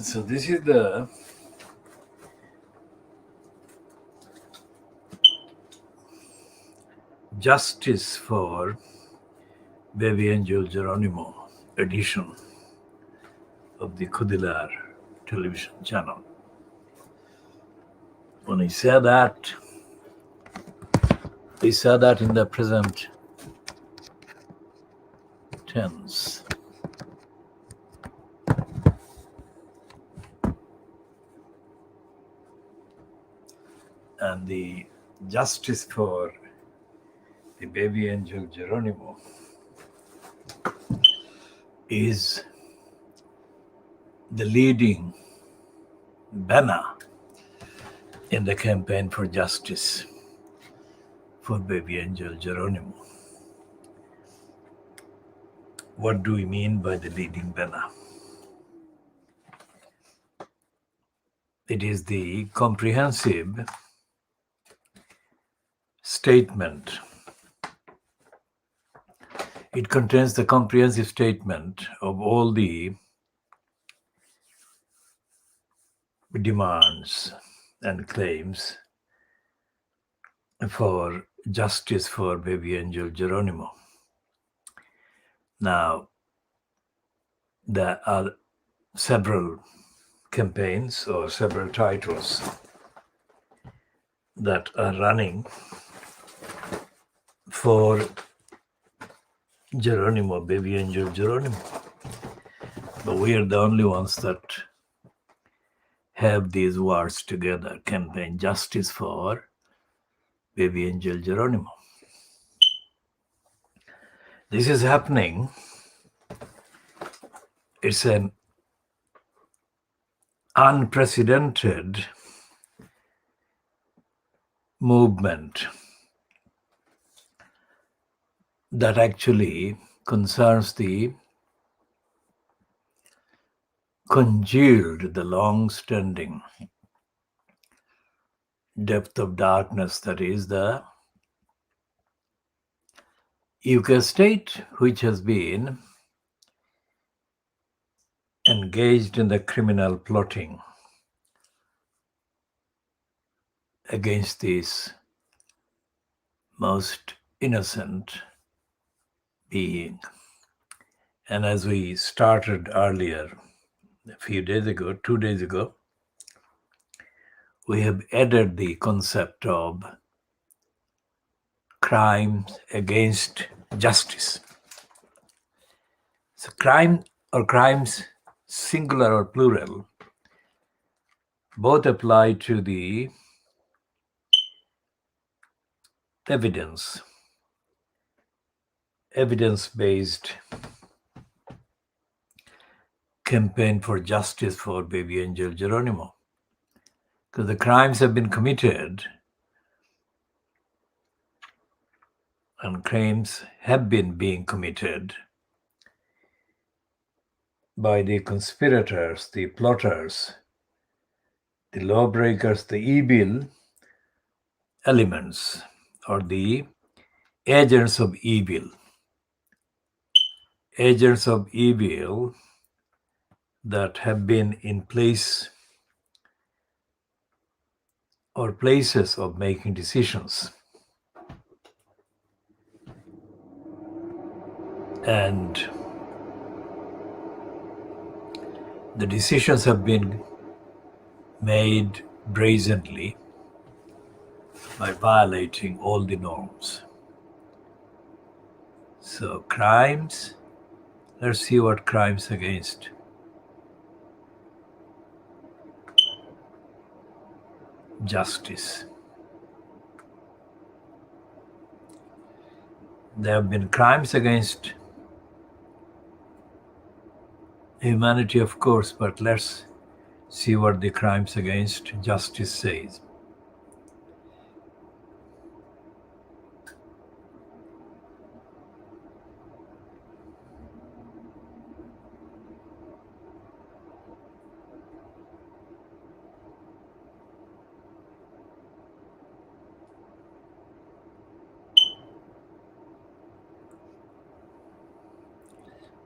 So this is the Justice for Baby Angel Geronimo edition of the Kudilar television channel. When he said that in the present tense. And the justice for the baby angel Geronimo is the leading banner in the campaign for justice for baby angel Geronimo. What do we mean by the leading banner? It is the comprehensive statement. It contains the comprehensive statement of all the demands and claims for justice for baby angel Geronimo. Now, there are several campaigns or several titles that are running for Geronimo, baby angel Geronimo. But we are the only ones that have these words together, campaign justice for baby angel Geronimo. This is happening. It's an unprecedented movement that actually concerns the congealed, the long-standing depth of darkness that is the UK state, which has been engaged in the criminal plotting against this most innocent being. And as we started earlier, a few days ago, 2 days ago, we have added the concept of crimes against justice. So crime or crimes, singular or plural, both apply to the evidence-based campaign for justice for baby angel Geronimo. Because the crimes have been committed and crimes have been being committed by the conspirators, the plotters, the lawbreakers, the evil elements, or the agents of evil. Agents of evil that have been in place or places of making decisions. And the decisions have been made brazenly by violating all the norms. So crimes, let's see what crimes against justice. There have been crimes against humanity, of course, but let's see what the crimes against justice says.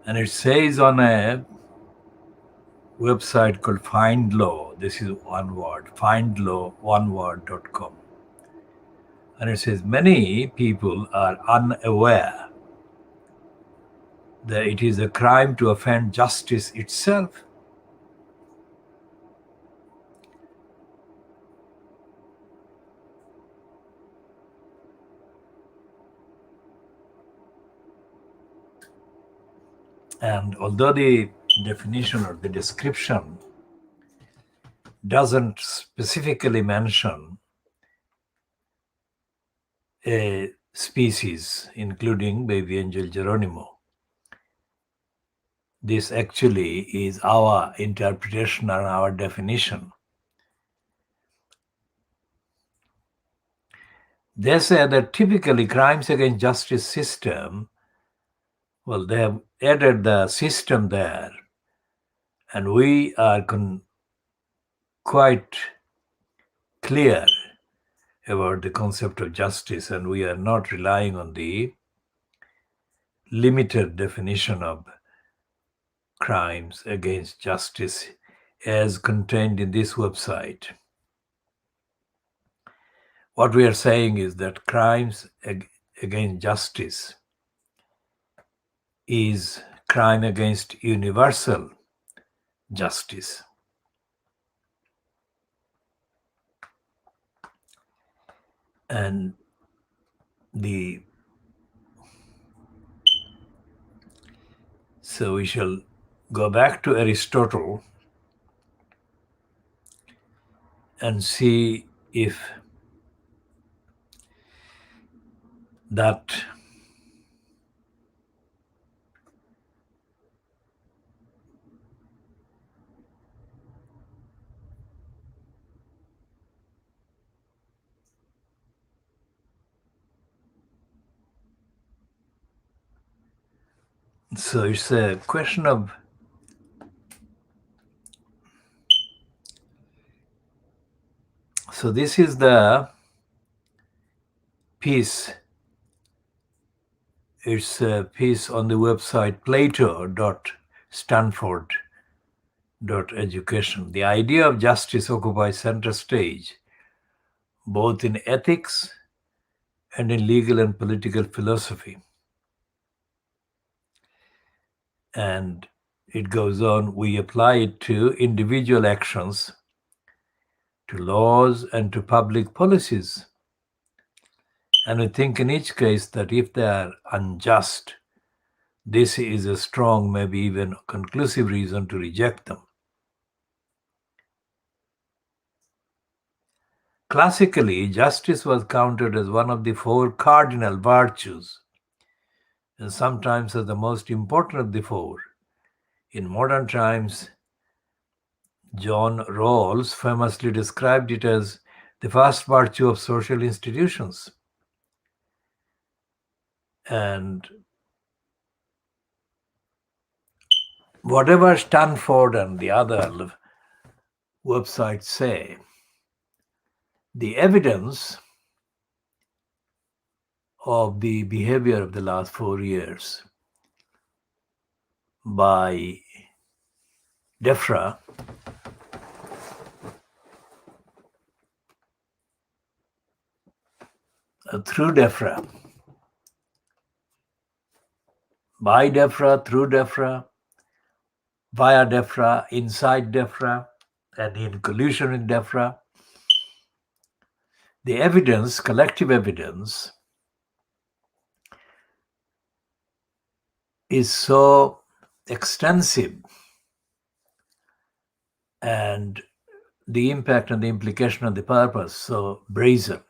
And it says on a website called Find Law. This is one word, findlaw1word.com. And it says many people are unaware that it is a crime to offend justice itself. And although the definition or the description doesn't specifically mention a species, including baby angel Geronimo, this actually is our interpretation and our definition. They say that typically crimes against justice system, well, they have added the system there, and we are quite clear about the concept of justice, and we are not relying on the limited definition of crimes against justice as contained in this website. What we are saying is that crimes against justice is crime against universal justice. And so we shall go back to Aristotle and see if that so it's a question of so this is the piece. It's a piece on the website plato.stanford.education. The idea of justice occupies center stage both in ethics and in legal and political philosophy. And it goes on, we apply it to individual actions, to laws, and to public policies. And we think in each case that if they are unjust, this is a strong, maybe even conclusive reason to reject them. Classically, justice was counted as one of the four cardinal virtues, and sometimes as the most important of the four. In modern times, John Rawls famously described it as the first virtue of social institutions. And whatever Stanford and the other websites say, the evidence of the behavior of the last 4 years by DEFRA through DEFRA, by DEFRA, through DEFRA, via DEFRA, inside DEFRA, and in collusion with DEFRA. The evidence, collective evidence, is so extensive, and the impact and the implication of the purpose so brazen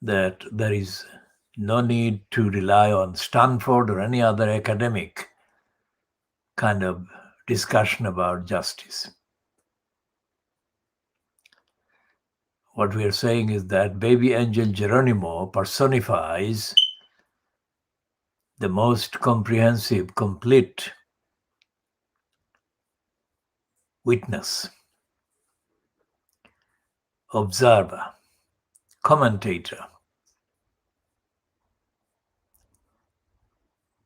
that there is no need to rely on Stanford or any other academic kind of discussion about justice. What we are saying is that baby angel Geronimo personifies the most comprehensive, complete witness, observer, commentator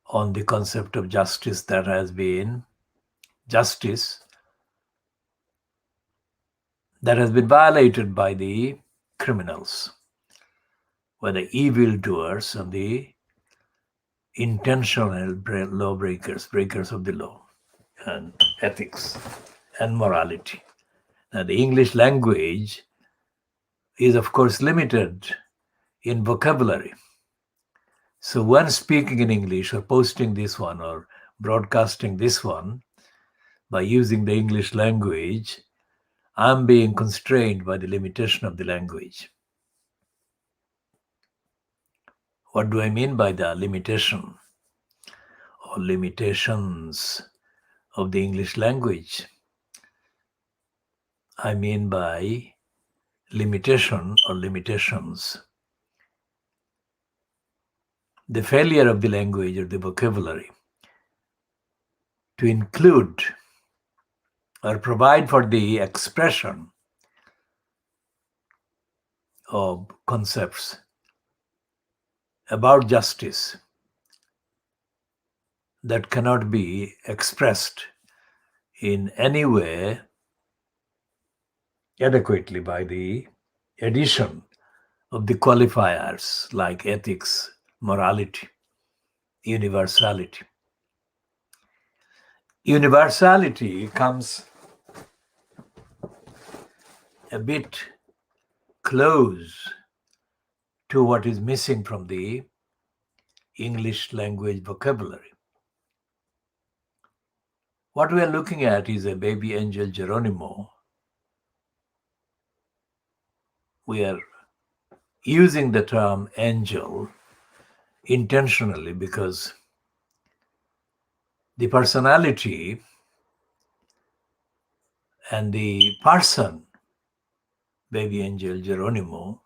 on the concept of justice that has been justice that has been violated by the criminals, whether evildoers and the intentional lawbreakers, breakers of the law and ethics and morality. Now, the English language is, of course, limited in vocabulary. So, when speaking in English or posting this one or broadcasting this one by using the English language, I'm being constrained by the limitation of the language. What do I mean by the limitation or limitations of the English language? I mean by limitation or limitations the failure of the language or the vocabulary to include or provide for the expression of concepts about justice that cannot be expressed in any way adequately by the addition of the qualifiers like ethics, morality, universality. Universality comes a bit close to what is missing from the English language vocabulary. What we are looking at is a baby angel Geronimo. We are using the term angel intentionally because the personality and the person, baby angel Geronimo,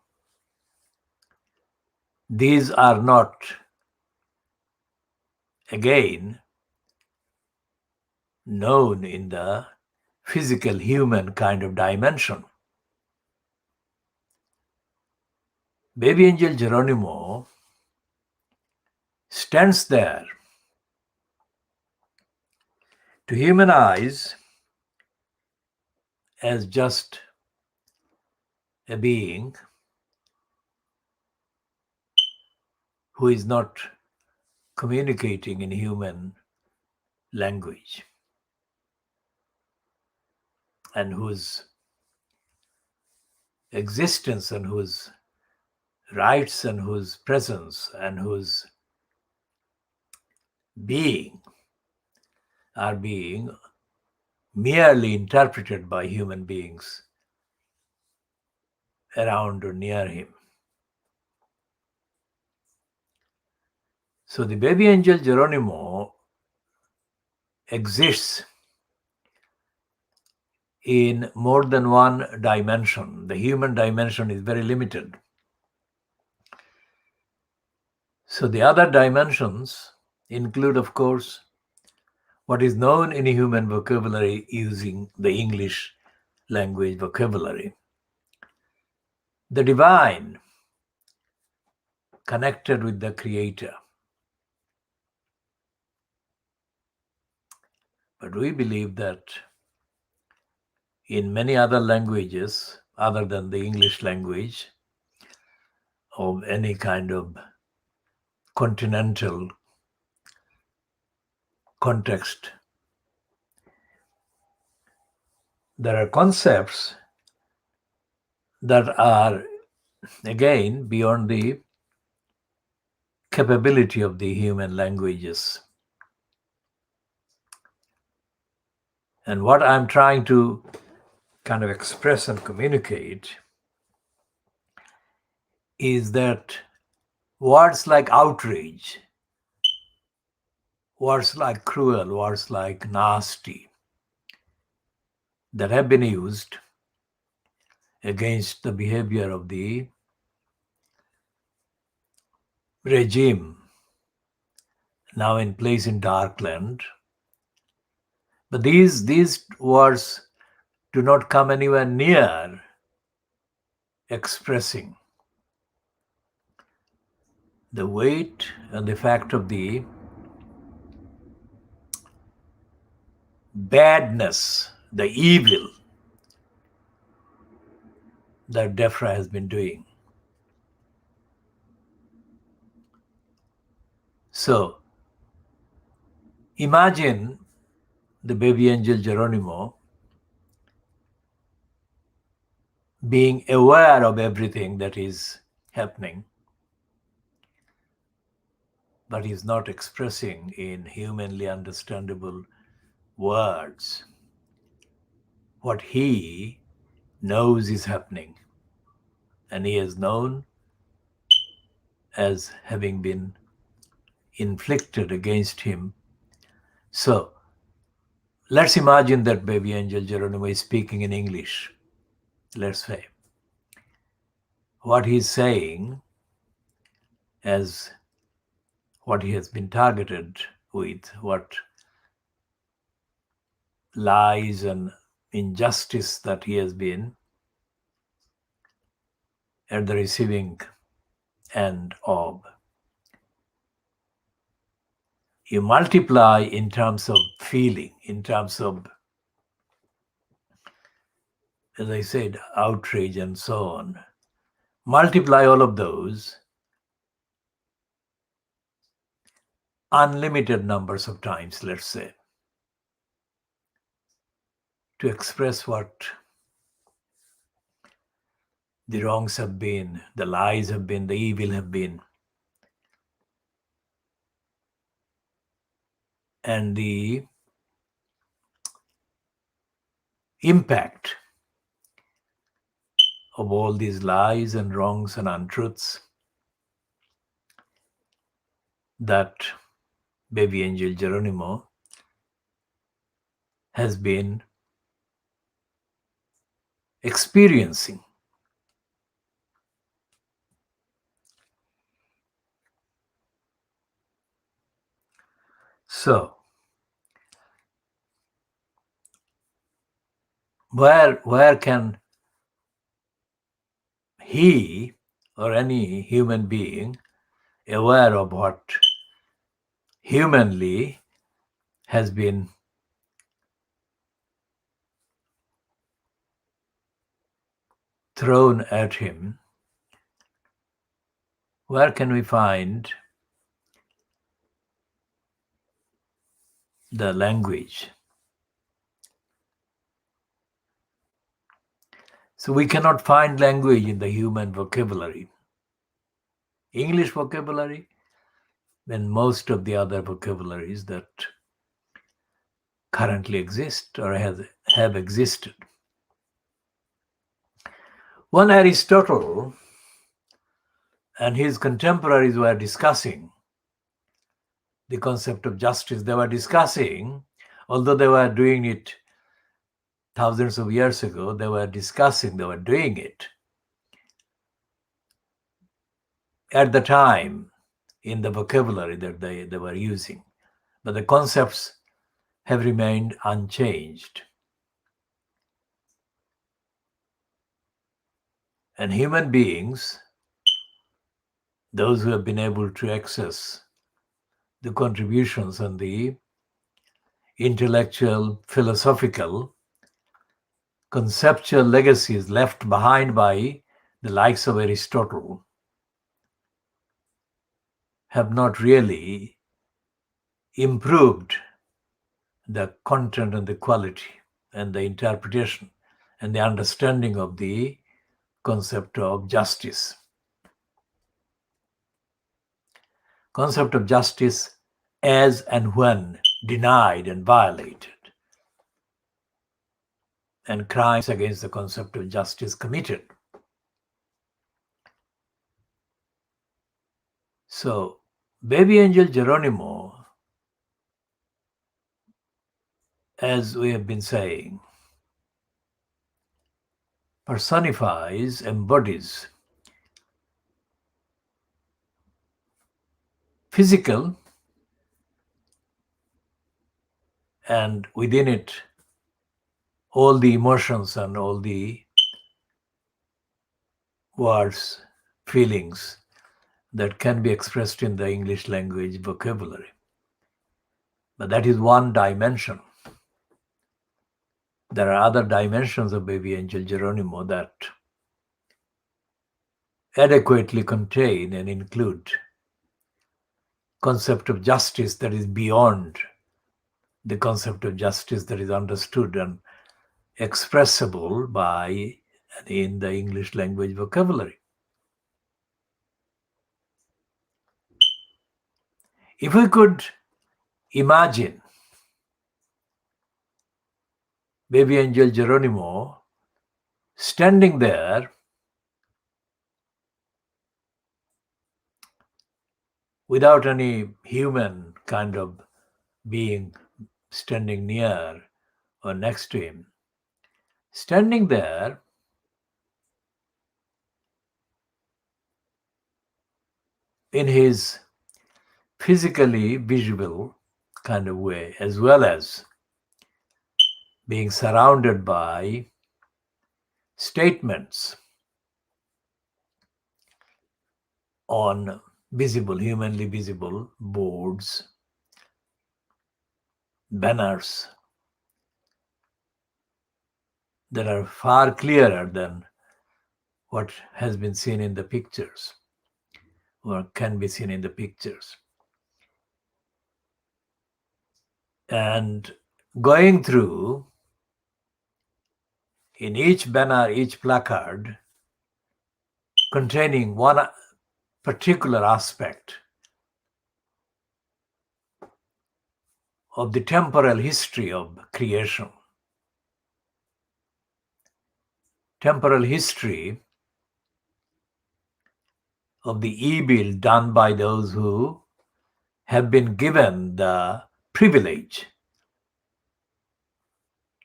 these are not, again, known in the physical human kind of dimension. Baby angel Geronimo stands there to human eyes as just a being who is not communicating in human language and whose existence and whose rights and whose presence and whose being are being merely interpreted by human beings around or near him. So the baby angel Geronimo exists in more than one dimension. The human dimension is very limited. So the other dimensions include, of course, what is known in human vocabulary using the English language vocabulary. The divine connected with the Creator. But we believe that in many other languages, other than the English language, of any kind of continental context, there are concepts that are, again, beyond the capability of the human languages. And what I'm trying to kind of express and communicate is that words like outrage, words like cruel, words like nasty, that have been used against the behavior of the regime now in place in Darkland. But these words do not come anywhere near expressing the weight and the fact of the badness, the evil that DEFRA has been doing. So imagine the baby angel Geronimo being aware of everything that is happening, but is not expressing in humanly understandable words what he knows is happening, and he is known as having been inflicted against him. So let's imagine that baby angel Geronimo is speaking in English. Let's say what he's saying as what he has been targeted with, what lies and injustice that he has been at the receiving end of. You multiply in terms of feeling, in terms of, as I said, outrage and so on. Multiply all of those unlimited numbers of times, let's say, to express what the wrongs have been, the lies have been, the evil have been, and the impact of all these lies and wrongs and untruths that baby angel Geronimo has been experiencing. So, where can he or any human being aware of what humanly has been thrown at him, where can we find the language? So we cannot find language in the human vocabulary, English vocabulary, and most of the other vocabularies that currently exist or have existed. When Aristotle and his contemporaries were discussing the concept of justice, they were discussing, although they were doing it thousands of years ago, they were doing it at the time in the vocabulary that they were using. But the concepts have remained unchanged. And human beings, those who have been able to access the contributions and the intellectual, philosophical, conceptual legacies left behind by the likes of Aristotle, have not really improved the content and the quality and the interpretation and the understanding of the concept of justice. Concept of justice as and when denied and violated, and crimes against the concept of justice committed. So, baby angel Geronimo, as we have been saying, personifies, embodies physical, and within it all the emotions and all the words, feelings that can be expressed in the English language vocabulary. But that is one dimension. there are other dimensions of baby angel Geronimo that adequately contain and include concept of justice that is beyond the concept of justice that is understood and expressible by in the English language vocabulary. If we could imagine baby angel Geronimo standing there without any human kind of being standing near or next to him, standing there in his physically visible kind of way, as well as being surrounded by statements on visible, humanly visible boards, banners that are far clearer than what has been seen in the pictures or can be seen in the pictures. And going through in each banner, each placard, containing one particular aspect of the temporal history of creation, temporal history of the evil done by those who have been given the privilege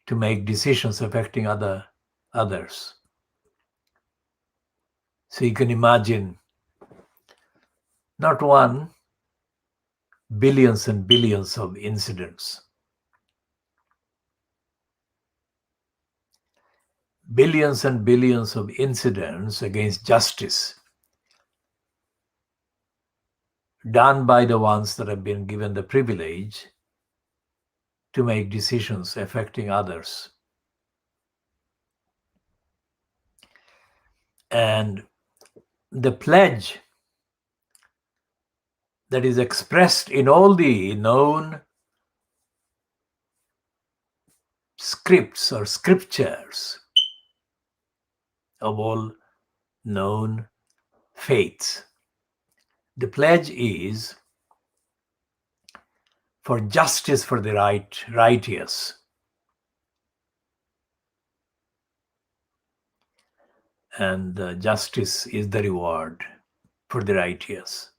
to make decisions affecting others. So you can imagine not one, billions and billions of incidents. Billions and billions of incidents against justice done by the ones that have been given the privilege to make decisions affecting others. And the pledge that is expressed in all the known scripts or scriptures of all known faiths. The pledge is for justice for the righteous. And justice is the reward for the righteous.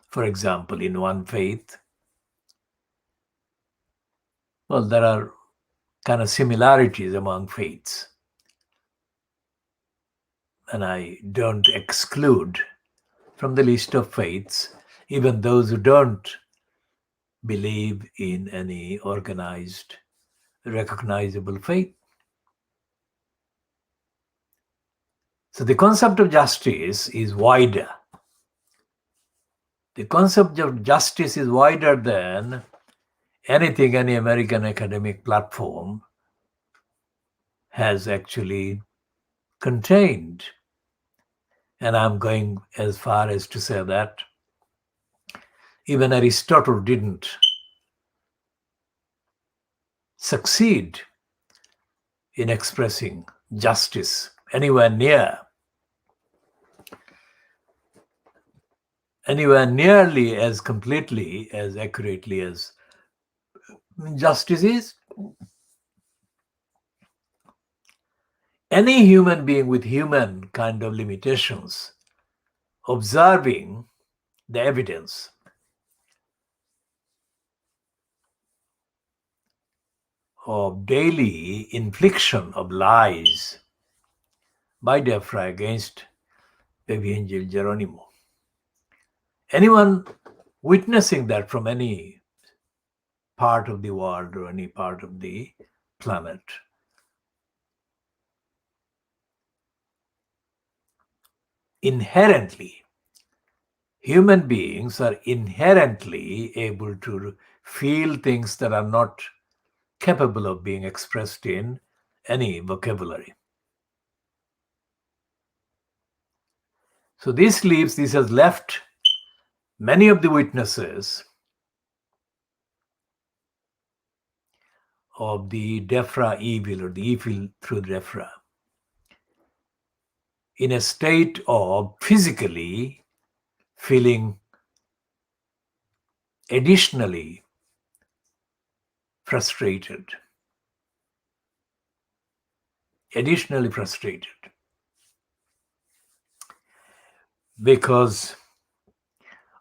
For example, in one faith, well, there are kind of similarities among faiths. And I don't exclude from the list of faiths even those who don't believe in any organized, recognizable faith. So the concept of justice is wider. The concept of justice is wider than anything any American academic platform has actually contained. And I'm going as far as to say that even Aristotle didn't succeed in expressing justice anywhere nearly as completely, as accurately as justice is. Any human being with human kind of limitations, observing the evidence of daily infliction of lies by Defra against baby angel Geronimo. Anyone witnessing that from any part of the world or any part of the planet inherently, human beings are inherently able to feel things that are not capable of being expressed in any vocabulary. So this has left many of the witnesses of the DEFRA evil, or the evil through DEFRA, in a state of physically feeling additionally frustrated. Because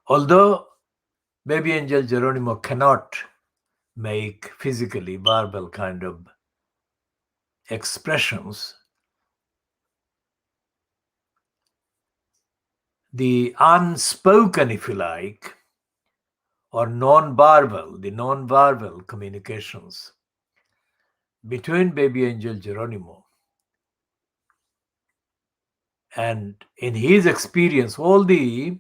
although baby angel Geronimo cannot make physically verbal kind of expressions, the unspoken, if you like, or the non-verbal communications between baby angel Geronimo and, in his experience, all the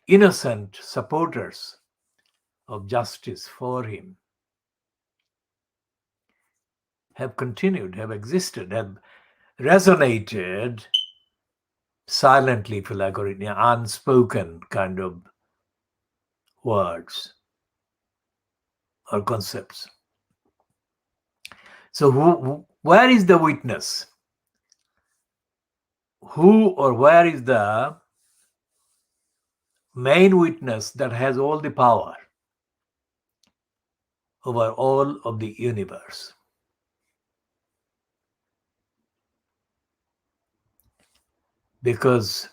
innocent supporters of justice for him have continued, have existed, have resonated silently, if you like, or in unspoken kind of words or concepts. So where is the witness? Who or where is the main witness that has all the power over all of the universe? Because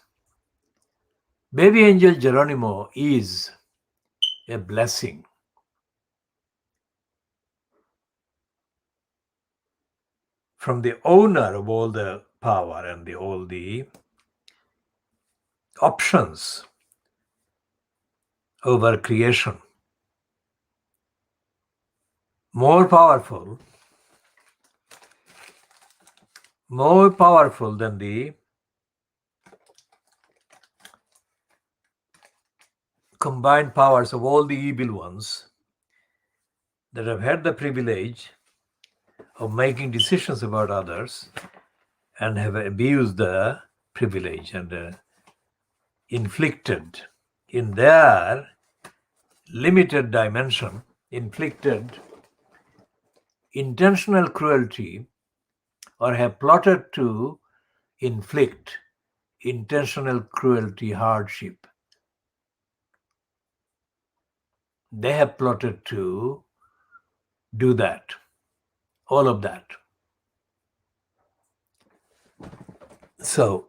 baby angel Geronimo is a blessing. From the owner of all the power and all the options over creation. More powerful than the combined powers of all the evil ones that have had the privilege of making decisions about others and have abused the privilege and inflicted, in their limited dimension, inflicted intentional cruelty, or have plotted to inflict intentional cruelty, hardship. They have plotted to do that, all of that. So,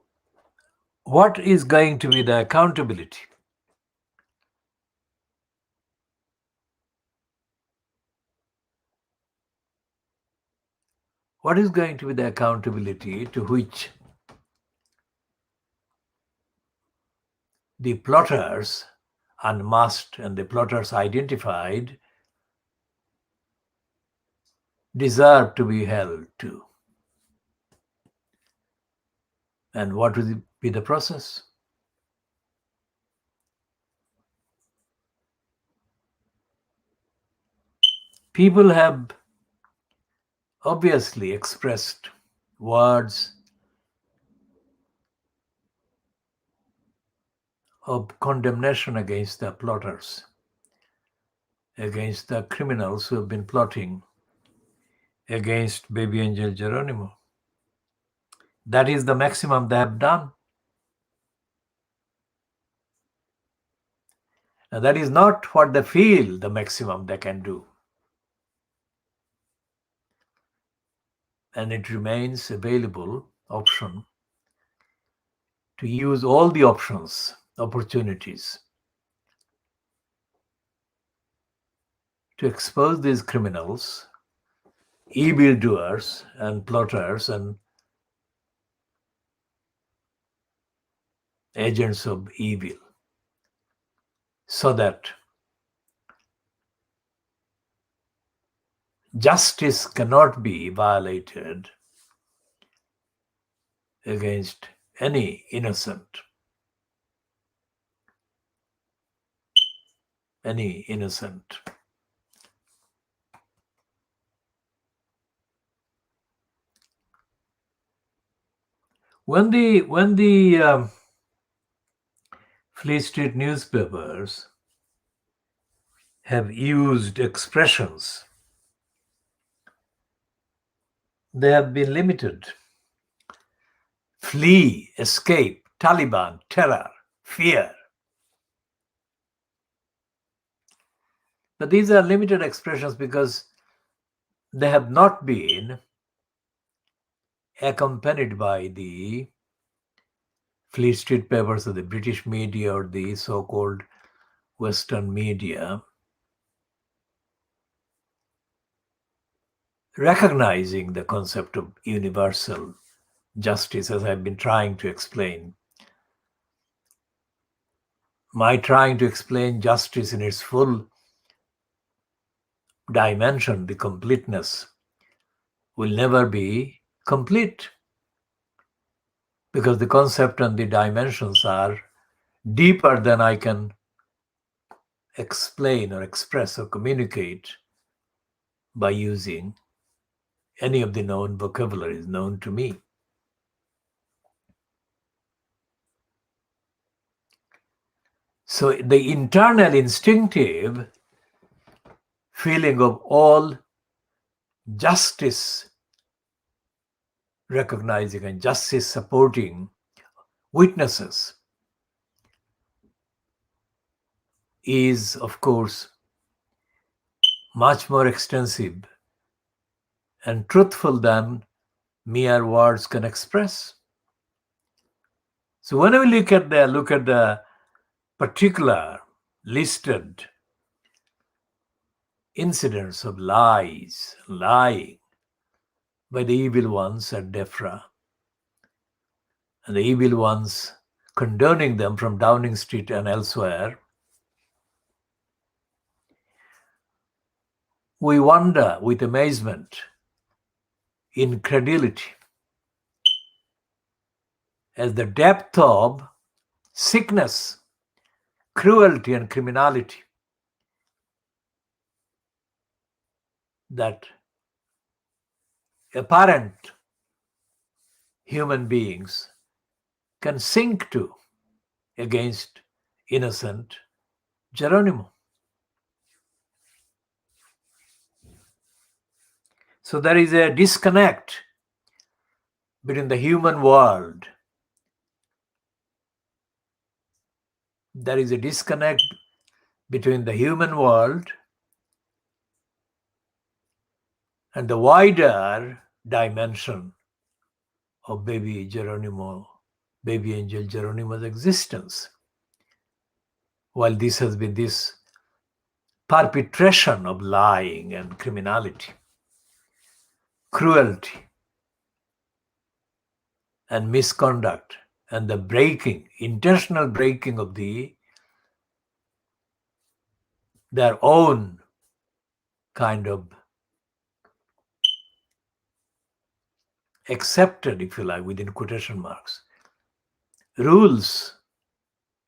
what is going to be the accountability? What is going to be the accountability to which the plotters unmasked and the plotters identified deserve to be held to? And what will be the process? People have obviously expressed words of condemnation against the plotters, against the criminals who have been plotting against baby angel Geronimo. That is the maximum they have done. And that is not what they feel the maximum they can do. And it remains available option to use all the opportunities to expose these criminals, evildoers and plotters and agents of evil, so that justice cannot be violated against any innocent. When the Fleet Street newspapers have used expressions, they have been limited. Flee, escape, Taliban, terror, fear. But these are limited expressions because they have not been accompanied by the Fleet Street papers or the British media or the so-called Western media recognizing the concept of universal justice, as I've been trying to explain. My trying to explain justice in its full dimension, the completeness, will never be complete because the concept and the dimensions are deeper than I can explain or express or communicate by using any of the known vocabularies known to me. So the internal instinctive feeling of all justice recognizing and justice supporting witnesses is, of course, much more extensive and truthful than mere words can express. So when we look at the particular listed incidents of lying by the evil ones at Defra, and the evil ones condoning them from Downing Street and elsewhere, we wonder with amazement, incredulity, as the depth of sickness, cruelty, and criminality that apparent human beings can sink to against innocent Geronimo. So there is a disconnect between the human world. There is a disconnect between the human world and the wider dimension of baby angel Geronimo's existence. While this has been this perpetration of lying and criminality, cruelty and misconduct, and the intentional breaking of their own kind of accepted, if you like, within quotation marks, rules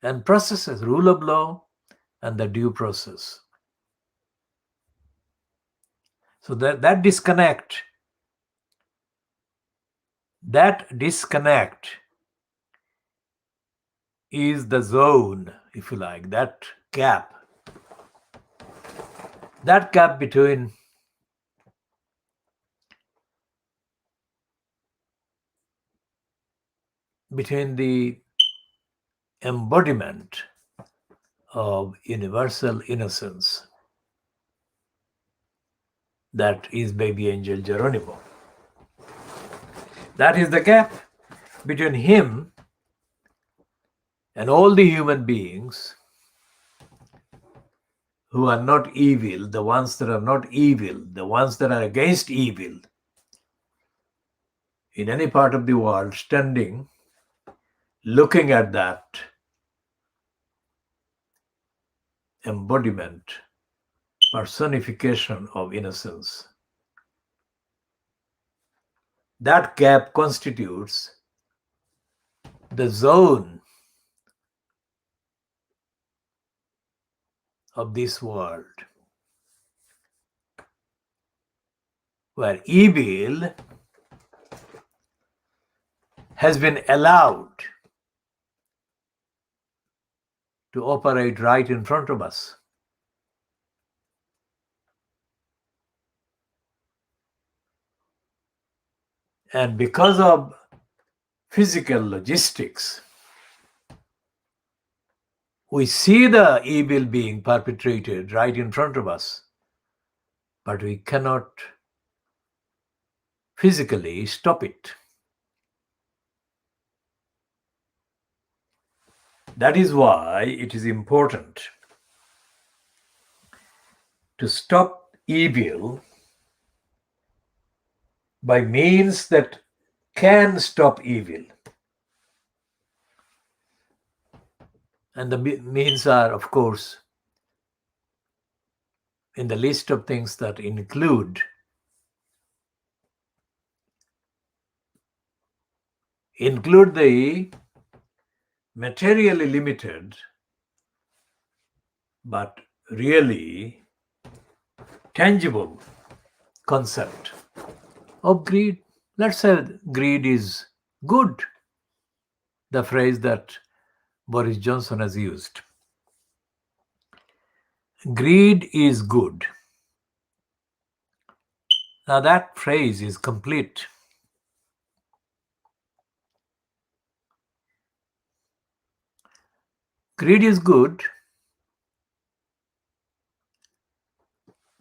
and processes, rule of law and the due process. So that disconnect is the zone, if you like, that gap between the embodiment of universal innocence that is baby angel Geronimo. That is the gap between him and all the human beings who are not evil, the ones that are not evil, the ones that are against evil in any part of the world, standing, looking at that embodiment, personification of innocence. That gap constitutes the zone of this world where evil has been allowed to operate right in front of us. And because of physical logistics, we see the evil being perpetrated right in front of us, but we cannot physically stop it. That is why it is important to stop evil by means that can stop evil. And the means are, of course, in the list of things that include the materially limited but really tangible concept of greed. Let's say greed is good, the phrase that Boris Johnson has used. Greed is good. Now that phrase is complete. Greed is good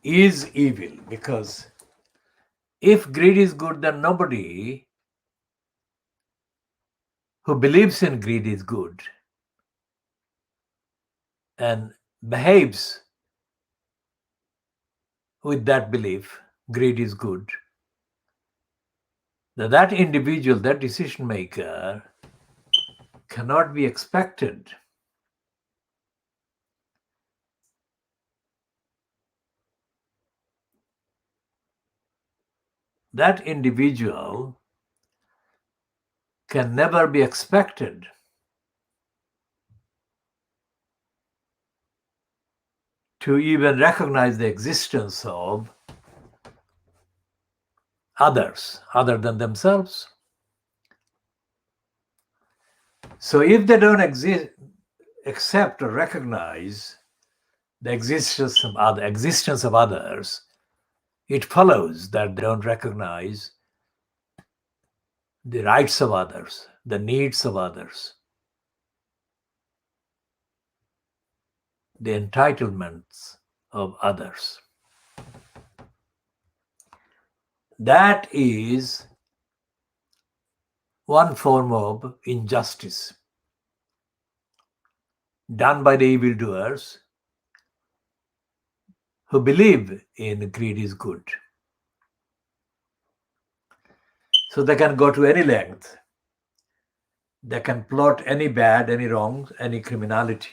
is evil, because if greed is good, then nobody who believes in greed is good and behaves with that belief, greed is good, that individual, that decision maker cannot be expected that individual can never be expected to even recognize the existence of others other than themselves. So if they don't accept or recognize the existence of others, it follows that they don't recognize the rights of others, the needs of others, the entitlements of others. That is one form of injustice done by the evildoers who believe in greed is good. So they can go to any length. They can plot any bad, any wrong, any criminality,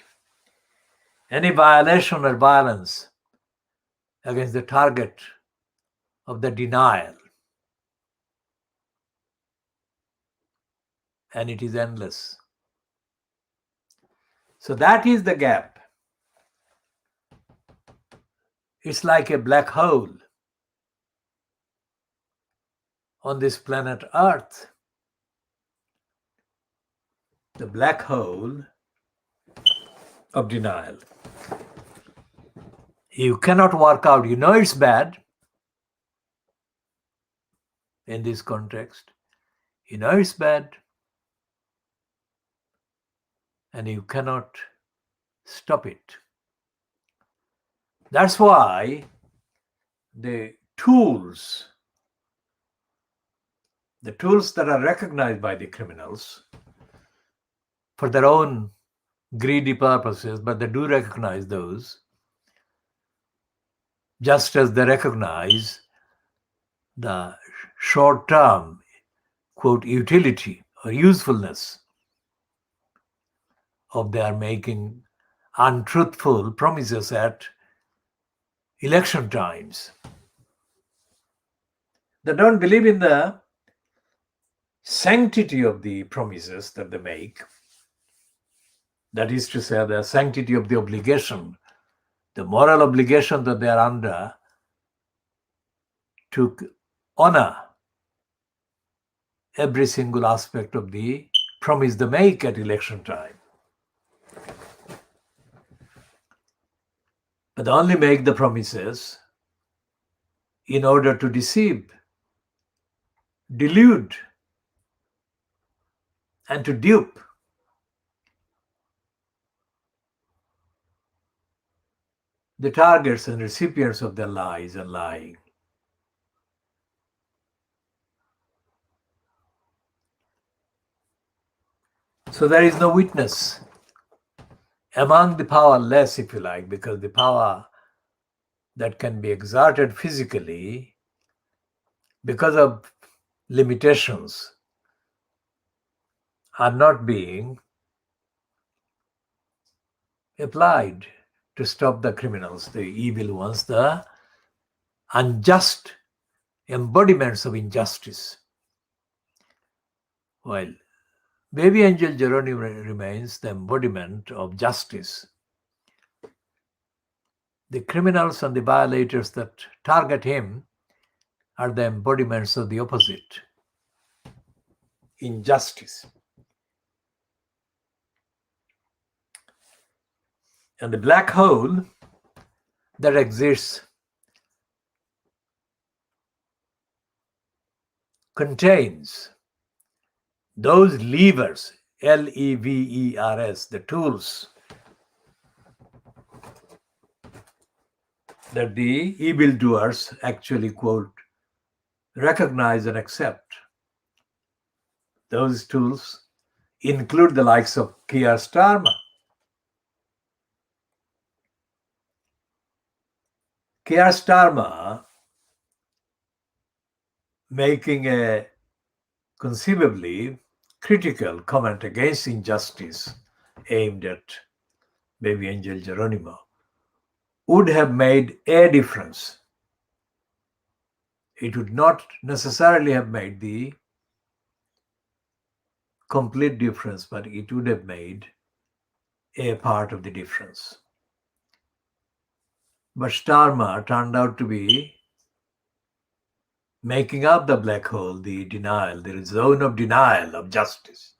any violation or violence against the target of the denial. And it is endless. So that is the gap. It's like a black hole on this planet Earth. The black hole of denial. You cannot work out, you know it's bad in this context. You know it's bad, and you cannot stop it. That's why the tools that are recognized by the criminals for their own greedy purposes, but they do recognize those, just as they recognize the short-term, quote, utility or usefulness of their making untruthful promises at election times. They don't believe in the sanctity of the promises that they make. That is to say, the sanctity of the obligation, the moral obligation that they are under to honor every single aspect of the promise they make at election time. But they only make the promises in order to deceive, delude, and to dupe the targets and recipients of their lies and lying. So there is no witness among the powerless, if you like, because the power that can be exerted physically because of limitations are not being applied to stop the criminals, the evil ones, the unjust embodiments of injustice. While baby angel Geronimo remains the embodiment of justice, the criminals and the violators that target him are the embodiments of the opposite, injustice. And the black hole that exists contains those levers, levers, the tools that the evildoers actually, quote, recognize and accept. Those tools include the likes of Keir Starmer. Keir Starmer making a conceivably critical comment against injustice aimed at baby angel Geronimo would have made a difference. It would not necessarily have made the complete difference, but it would have made a part of the difference. But Starmer turned out to be making up the black hole, the denial, the zone of denial of justice.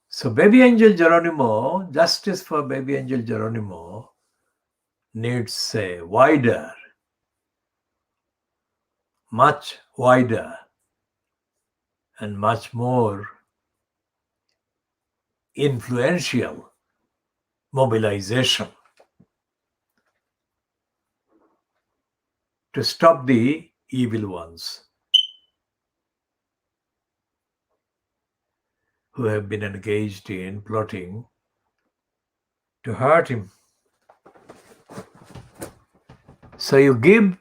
So baby angel Geronimo, justice for baby angel Geronimo needs a wider, much wider, and much more influential mobilization to stop the evil ones who have been engaged in plotting to hurt him. So you give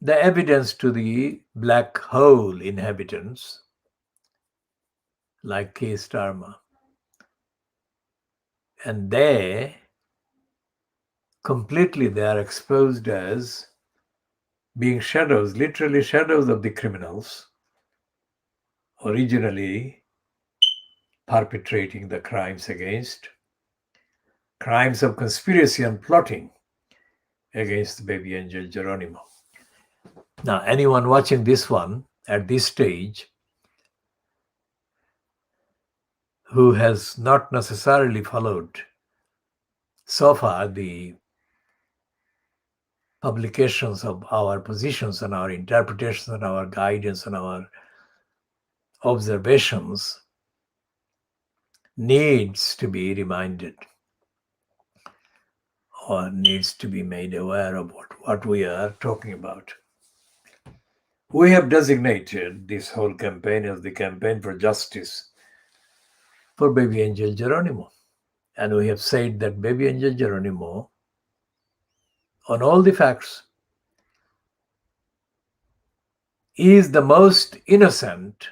the evidence to the black hole inhabitants like Keir Starmer, and they are exposed as being shadows, literally shadows of the criminals originally perpetrating the crimes of conspiracy and plotting against baby angel Geronimo. Now, anyone watching this one at this stage who has not necessarily followed so far the publications of our positions and our interpretations and our guidance and our observations needs to be reminded or needs to be made aware of what we are talking about. We have designated this whole campaign as the campaign for justice for baby angel Geronimo. And we have said that baby angel Geronimo, on all the facts, is the most innocent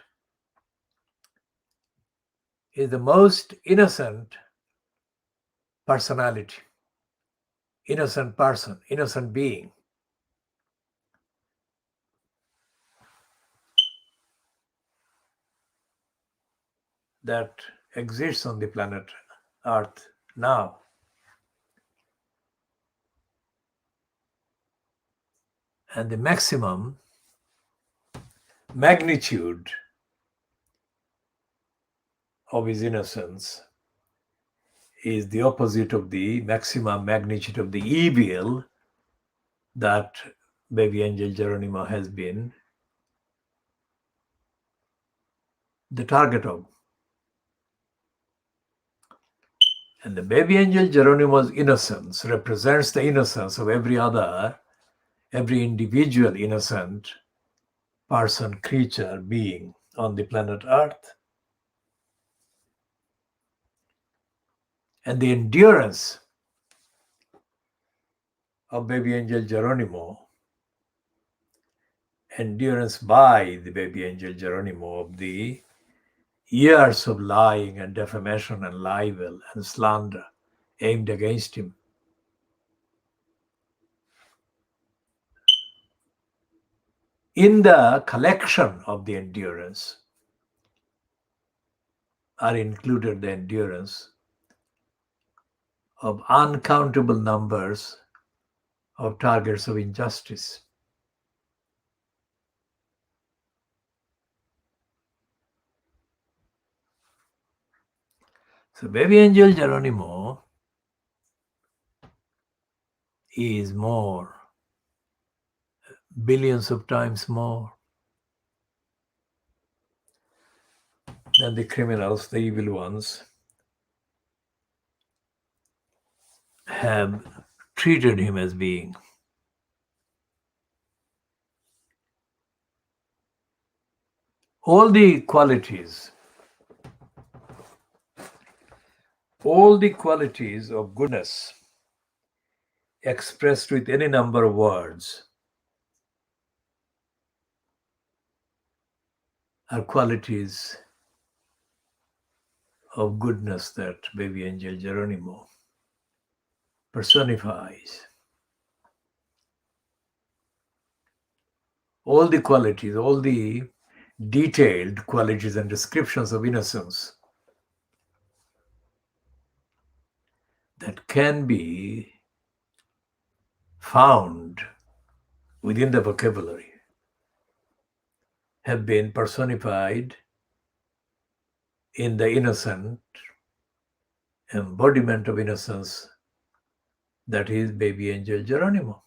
personality, innocent person, innocent being that exists on the planet Earth now. And the maximum magnitude of his innocence is the opposite of the maximum magnitude of the evil that baby angel Geronimo has been the target of. And the baby angel Geronimo's innocence represents the innocence of every individual innocent person, creature, being on the planet Earth. And the endurance of baby angel Geronimo, endurance by the baby angel Geronimo of the years of lying and defamation and libel and slander aimed against him, in the collection of the endurance are included the endurance of uncountable numbers of targets of injustice. So baby angel Geronimo is more, billions of times more than the criminals, the evil ones, have treated him as being. All the qualities of goodness expressed with any number of words are qualities of goodness that baby angel Geronimo personifies. All the qualities, all the detailed qualities and descriptions of innocence that can be found within the vocabulary have been personified in the innocent embodiment of innocence that is baby angel Geronimo.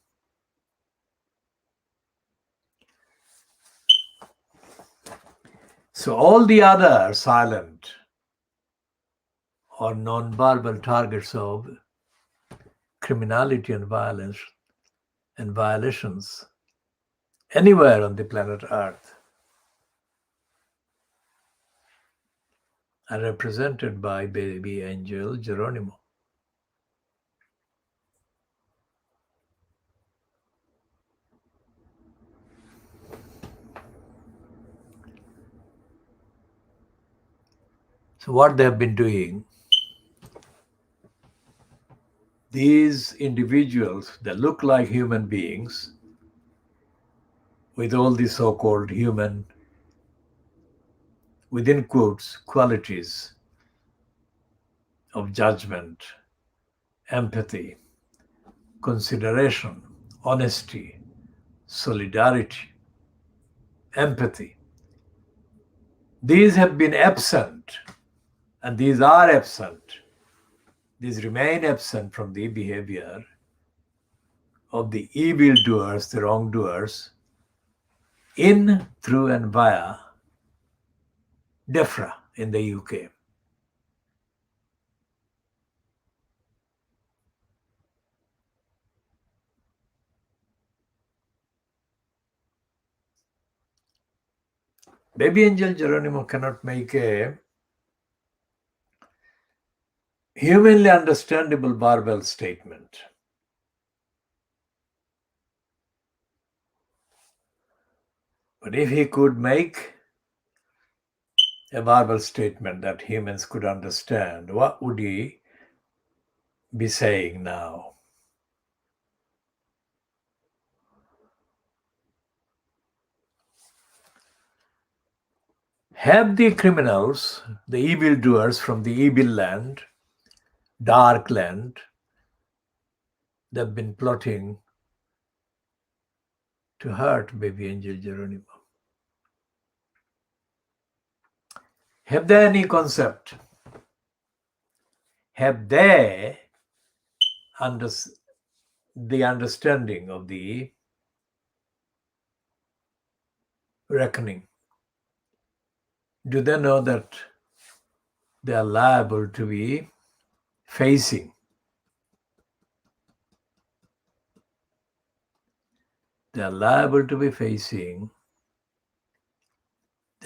So all the other silent or non-verbal targets of criminality and violence and violations anywhere on the planet Earth are represented by baby angel Geronimo. So what they have been doing, these individuals that look like human beings with all the so-called human, within quotes, qualities of judgment, empathy, consideration, honesty, solidarity, empathy. These have been absent, and these are absent. These remain absent from the behavior of the evildoers, the wrongdoers, in, through, and via DEFRA in the UK. Baby angel Geronimo cannot make a humanly understandable barbell statement. But if he could make a barbell statement that humans could understand, what would he be saying now? Have the criminals, the evildoers from the evil land, dark land, they've been plotting to hurt baby angel Geronimo? Have they any concept? Have they the understanding of the reckoning? Do they know that they are liable to be facing the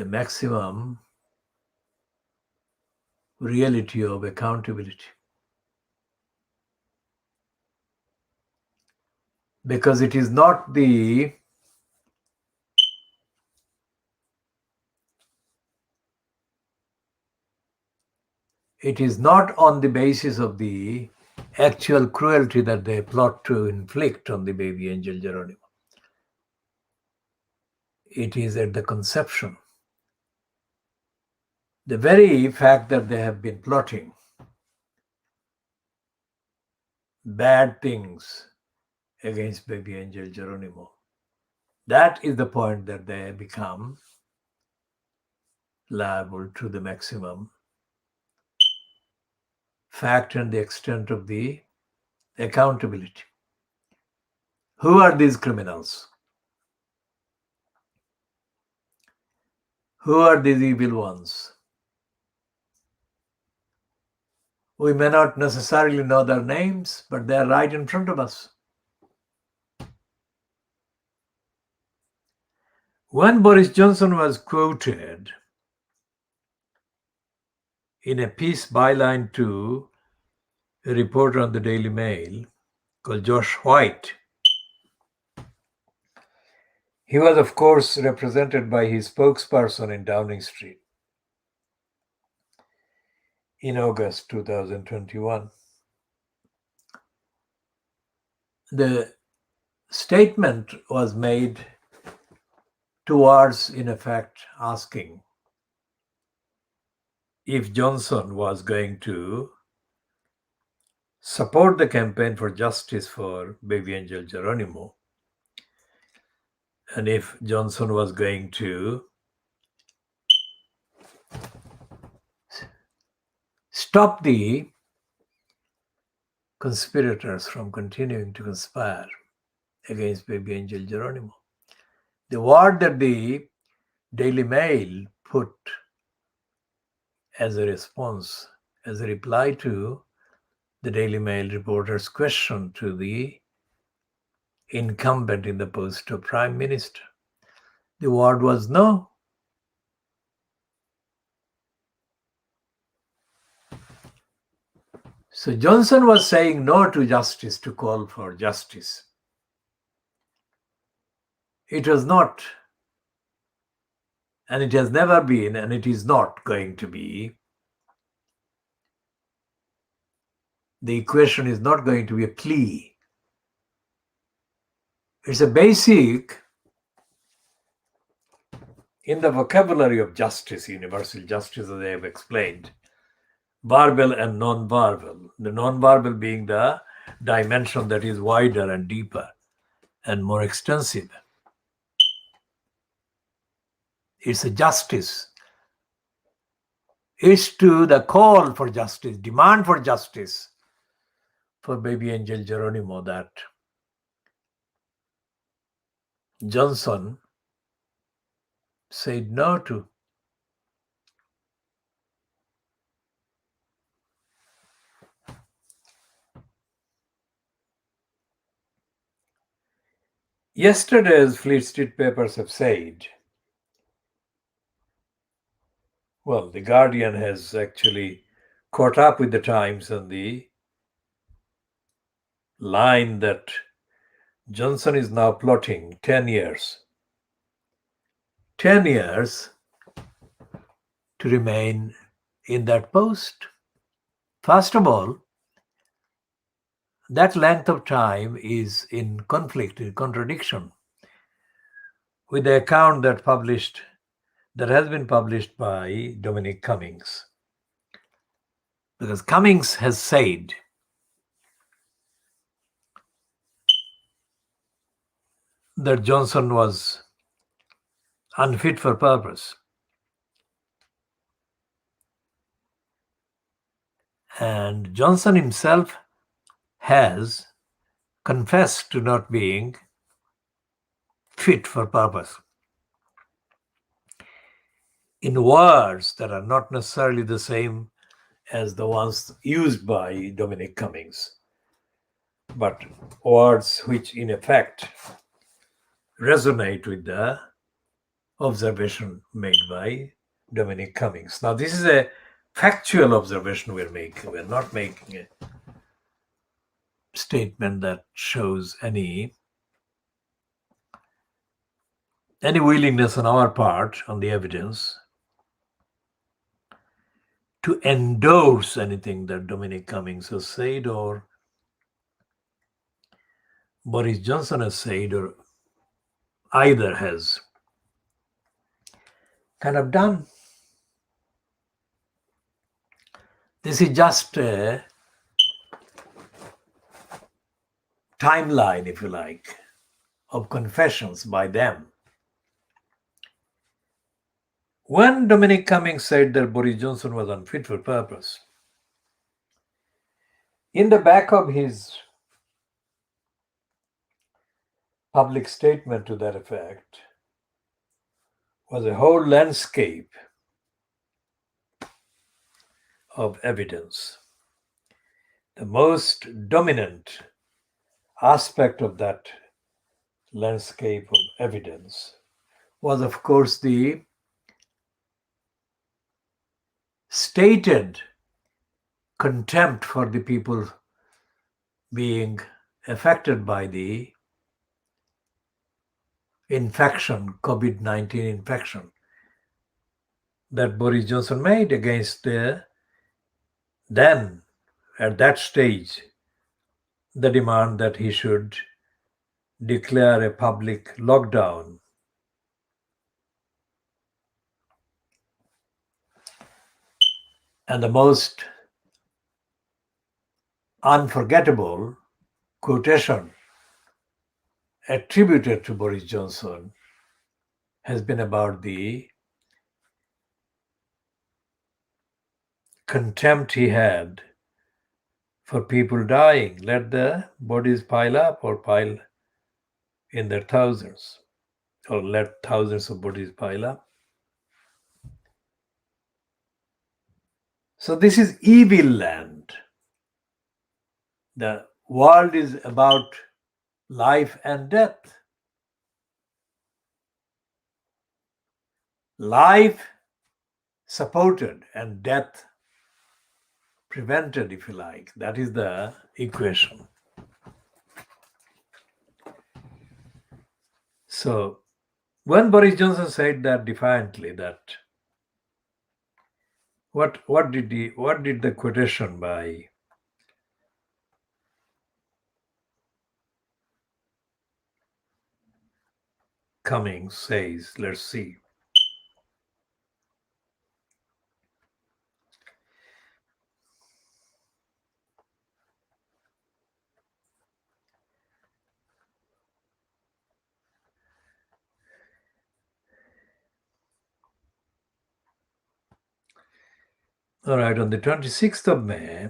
maximum reality of accountability? Because it is not on the basis of the actual cruelty that they plot to inflict on the baby angel Geronimo. It is at the conception. The very fact that they have been plotting bad things against baby angel Geronimo, that is the point that they become liable to the maximum fact and the extent of the accountability. Who are these criminals? Who are these evil ones? We may not necessarily know their names, but they are right in front of us. When Boris Johnson was quoted in a piece byline to a reporter on the Daily Mail called Josh White, he was, of course, represented by his spokesperson in Downing Street in August 2021. The statement was made towards, in effect, asking if Johnson was going to support the campaign for justice for baby angel Geronimo, and if Johnson was going to stop the conspirators from continuing to conspire against baby angel Geronimo. The word that the Daily Mail put as a response, as a reply to the Daily Mail reporter's question to the incumbent in the post of Prime Minister, the word was no. So Johnson was saying no to justice, to call for justice. It was not, and it has never been, and it is not going to be. The equation is not going to be a plea. It's a basic, in the vocabulary of justice, universal justice, as I have explained, verbal and non-verbal. The non-verbal being the dimension that is wider and deeper and more extensive. It's a justice. It's to the call for justice, demand for justice for baby angel Geronimo that Johnson said no to. Yesterday's Fleet Street papers have said, well, the Guardian has actually caught up with the Times on the line that Johnson is now plotting 10 years. 10 years to remain in that post. First of all, that length of time is in conflict, in contradiction with the account that has been published by Dominic Cummings. Because Cummings has said that Johnson was unfit for purpose. And Johnson himself has confessed to not being fit for purpose in words that are not necessarily the same as the ones used by Dominic Cummings, but words which in effect resonate with the observation made by Dominic Cummings. Now, this is a factual observation we're making. We're not making a statement that shows any willingness on our part on the evidence to endorse anything that Dominic Cummings has said or Boris Johnson has said or either has kind of done. This is just a timeline, if you like, of confessions by them. When Dominic Cummings said that Boris Johnson was unfit for purpose, in the back of his public statement to that effect was a whole landscape of evidence. The most dominant aspect of that landscape of evidence was, of course, the stated contempt for the people being affected by the infection, COVID-19 infection, that Boris Johnson made against then, at that stage, the demand that he should declare a public lockdown. And the most unforgettable quotation attributed to Boris Johnson has been about the contempt he had for people dying. Let the bodies pile up or pile in their thousands, or let thousands of bodies pile up. So this is evil land. The world is about life and death. Life supported and death prevented, if you like. That is the equation. So when Boris Johnson said that defiantly, that what did the quotation by Cummings says? Let's see. All right, on the 26th of May,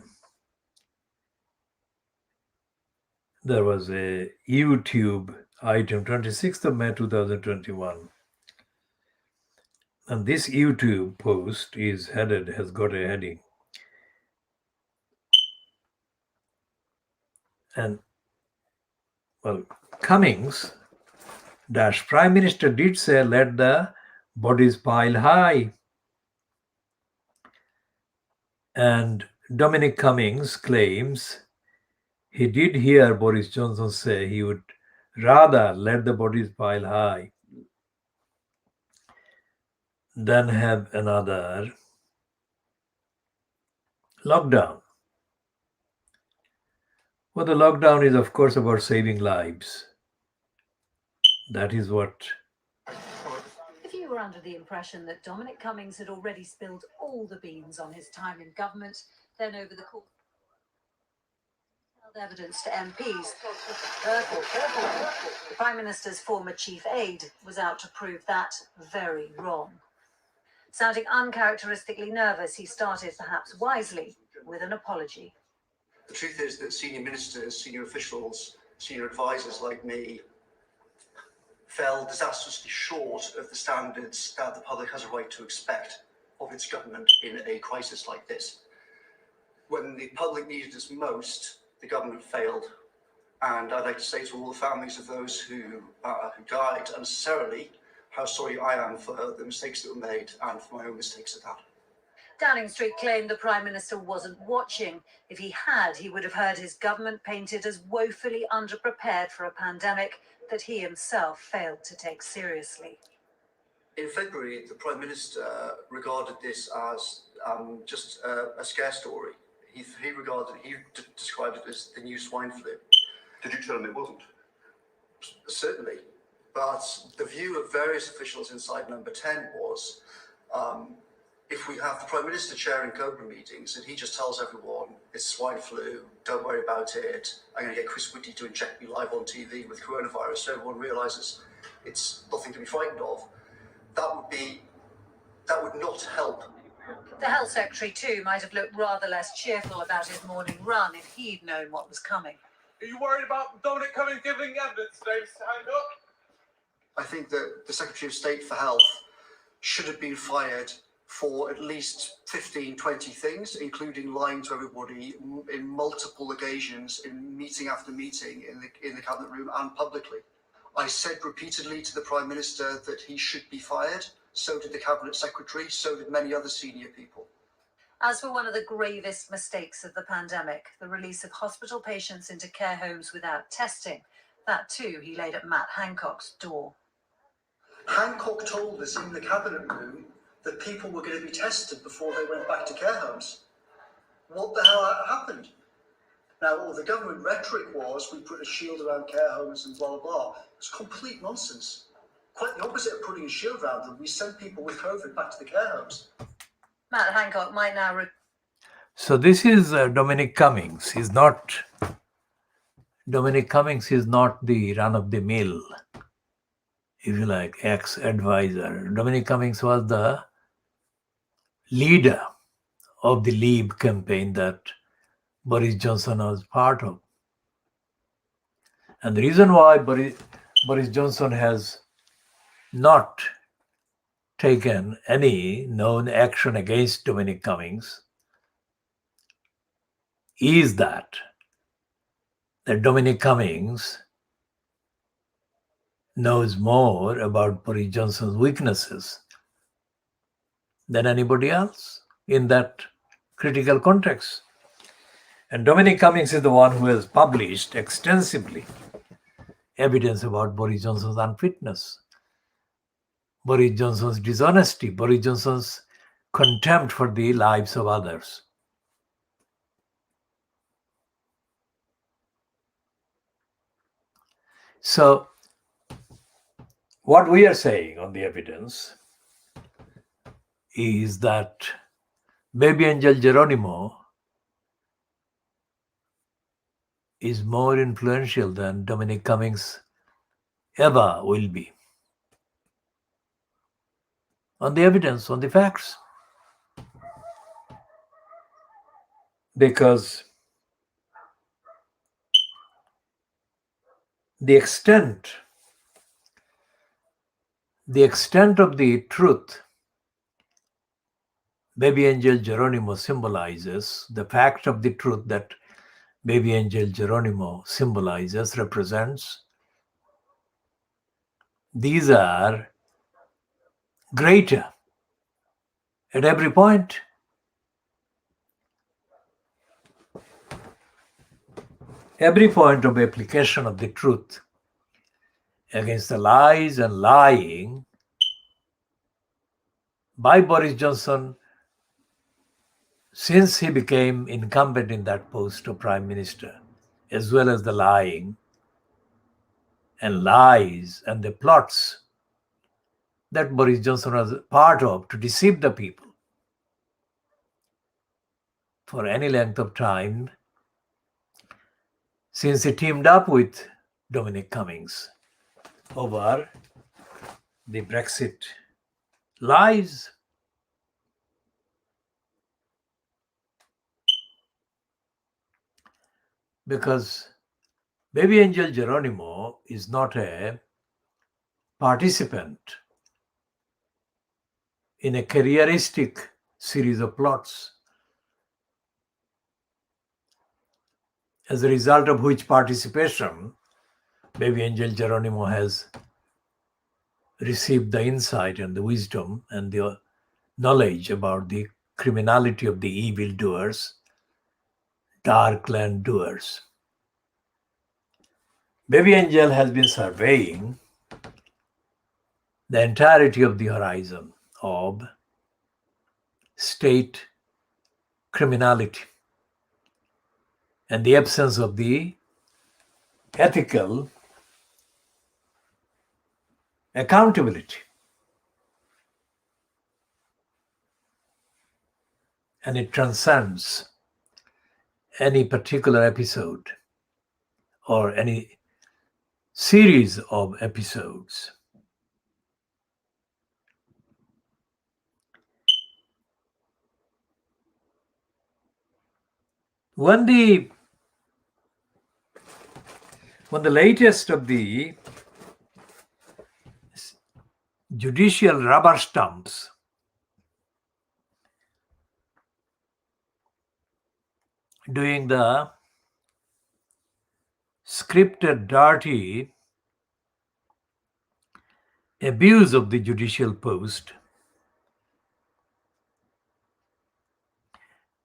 there was a YouTube item, 26th of May 2021. And this YouTube post has got a heading. And, well, Cummings dash Prime Minister did say, let the bodies pile high. And Dominic Cummings claims he did hear Boris Johnson say he would rather let the bodies pile high than have another lockdown. Well, the lockdown is, of course, about saving lives. That is what. If you were under the impression that Dominic Cummings had already spilled all the beans on his time in government, then over the course evidence to MPs. Careful, careful. The Prime Minister's former chief aide was out to prove that very wrong. Sounding uncharacteristically nervous, he started, perhaps wisely, with an apology. The truth is that senior ministers, senior officials, senior advisors like me fell disastrously short of the standards that the public has a right to expect of its government in a crisis like this. When the public needed us most, the government failed. And I'd like to say to all the families of those who died unnecessarily, how sorry I am for the mistakes that were made and for my own mistakes at that. Downing Street claimed the Prime Minister wasn't watching. If he had, he would have heard his government painted as woefully underprepared for a pandemic that he himself failed to take seriously. In February, the Prime Minister regarded this as just a scare story. He described it as the new swine flu. Did you tell him it wasn't? Certainly. But the view of various officials inside Number 10 was, if we have the Prime Minister chairing Cobra meetings and he just tells everyone it's swine flu, don't worry about it, I'm going to get Chris Whitty to inject me live on TV with coronavirus so everyone realises it's nothing to be frightened of, that would not help. The Health Secretary, too, might have looked rather less cheerful about his morning run if he'd known what was coming. Are you worried about Dominic Cummings giving evidence today, Mr. Hancock? I think that the Secretary of State for Health should have been fired for at least 15, 20 things, including lying to everybody in multiple occasions, in meeting after meeting in the Cabinet room and publicly. I said repeatedly to the Prime Minister that he should be fired. So did the Cabinet Secretary, so did many other senior people. As for one of the gravest mistakes of the pandemic, the release of hospital patients into care homes without testing, that too he laid at Matt Hancock's door. Hancock told us in the Cabinet room that people were going to be tested before they went back to care homes. What the hell happened? Now, all the government rhetoric was we put a shield around care homes and blah, blah, blah. It's complete nonsense. Quite the opposite of putting a shield around them. We sent people with COVID back to the care homes. Matt Hancock might now... So this is Dominic Cummings. Dominic Cummings is not the run-of-the-mill, if you like, ex-advisor. Dominic Cummings was the leader of the Leave campaign that Boris Johnson was part of. And the reason why Boris Johnson has not taken any known action against Dominic Cummings is that Dominic Cummings knows more about Boris Johnson's weaknesses than anybody else in that critical context. And Dominic Cummings is the one who has published extensively evidence about Boris Johnson's unfitness, Boris Johnson's dishonesty, Boris Johnson's contempt for the lives of others. So, what we are saying on the evidence is that Baby Angel Geronimo is more influential than Dominic Cummings ever will be. On the evidence, on the facts. Because the extent of the truth Baby Angel Geronimo symbolizes, the fact of the truth that Baby Angel Geronimo symbolizes, represents, these are greater at every point. Every point of application of the truth against the lies and lying by Boris Johnson since he became incumbent in that post of Prime Minister, as well as the lying and lies and the plots that Boris Johnson was part of to deceive the people for any length of time, since he teamed up with Dominic Cummings over the Brexit lies. Because Baby Angel Geronimo is not a participant in a careeristic series of plots, as a result of which participation Baby Angel Geronimo has received the insight and the wisdom and the knowledge about the criminality of the evil doers, dark land doers. Baby Angel has been surveying the entirety of the horizon of state criminality and the absence of the ethical accountability. And it transcends any particular episode or any series of episodes. When the latest of the judicial rubber stamps doing the scripted dirty abuse of the judicial post,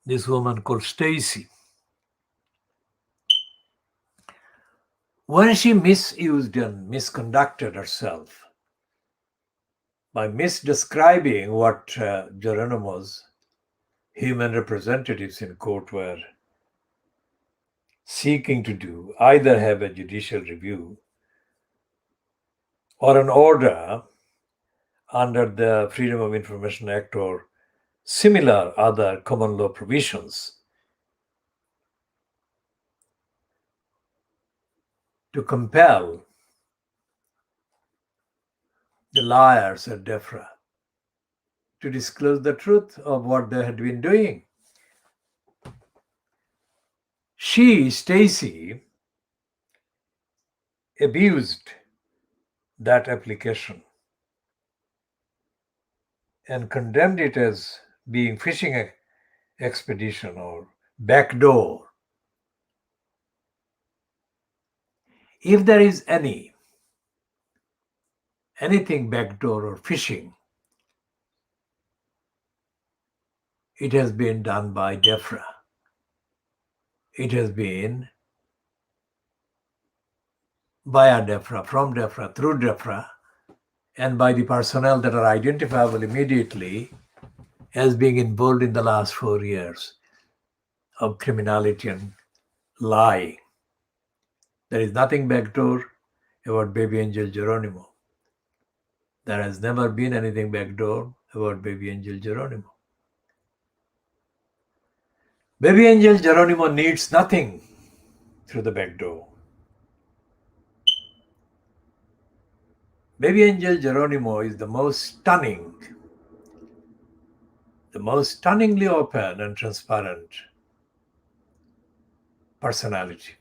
this woman called Stacy, when she misused and misconducted herself by misdescribing what Geronimo's human representatives in court were seeking to do, either have a judicial review or an order under the Freedom of Information Act or similar other common law provisions to compel the liars at DEFRA to disclose the truth of what they had been doing. She, Stacy, abused that application and condemned it as being fishing expedition or backdoor. If there is anything backdoor or fishing, it has been done by DEFRA. It has been via DEFRA, from DEFRA, through DEFRA, and by the personnel that are identifiable immediately as being involved in the last 4 years of criminality and lying. There is nothing backdoor about Baby Angel Geronimo. There has never been anything backdoor about Baby Angel Geronimo. Baby Angel Geronimo needs nothing through the back door. Baby Angel Geronimo is the most stunningly open and transparent personality,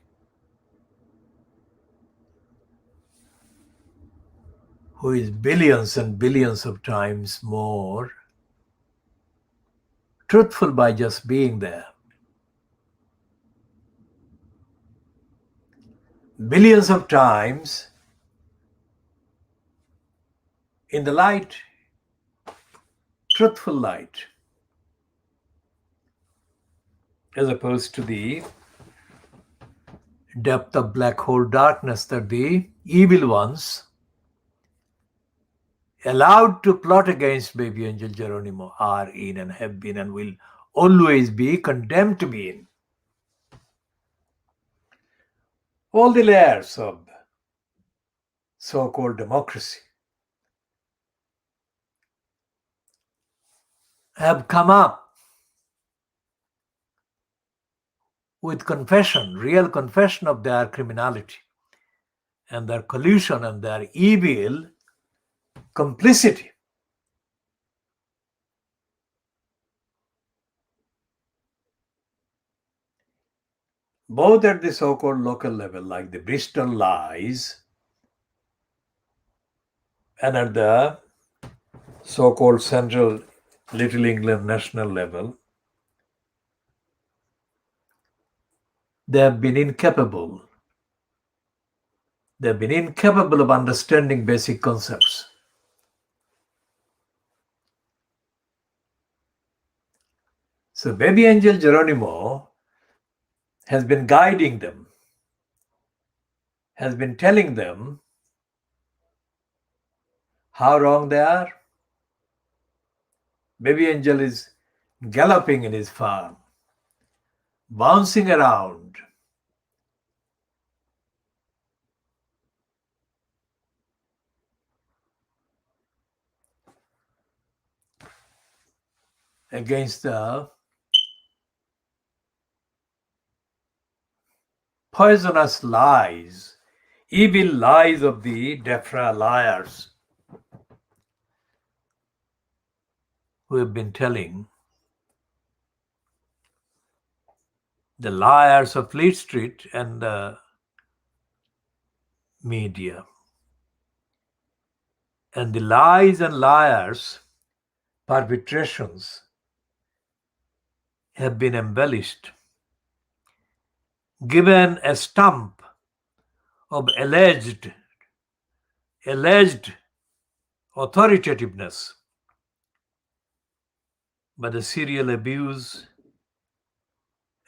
who is billions and billions of times more truthful by just being there. Billions of times in the light, truthful light, as opposed to the depth of black hole darkness that the evil ones allowed to plot against Baby Angel Geronimo are in and have been and will always be condemned to be in. All the layers of so-called democracy have come up with confession, real confession of their criminality and their collusion and their evil complicity. Both at the so-called local level, like the Bristol lies, and at the so-called central Little England national level, they have been incapable. They have been incapable of understanding basic concepts. So baby angel Geronimo has been guiding them, has been telling them how wrong they are. Baby angel is galloping in his farm, bouncing around, against the poisonous lies, evil lies of the DEFRA liars who have been telling, the liars of Fleet Street and the media. And the lies and liars' perpetrations have been embellished, given a stamp of alleged authoritativeness by the serial abuse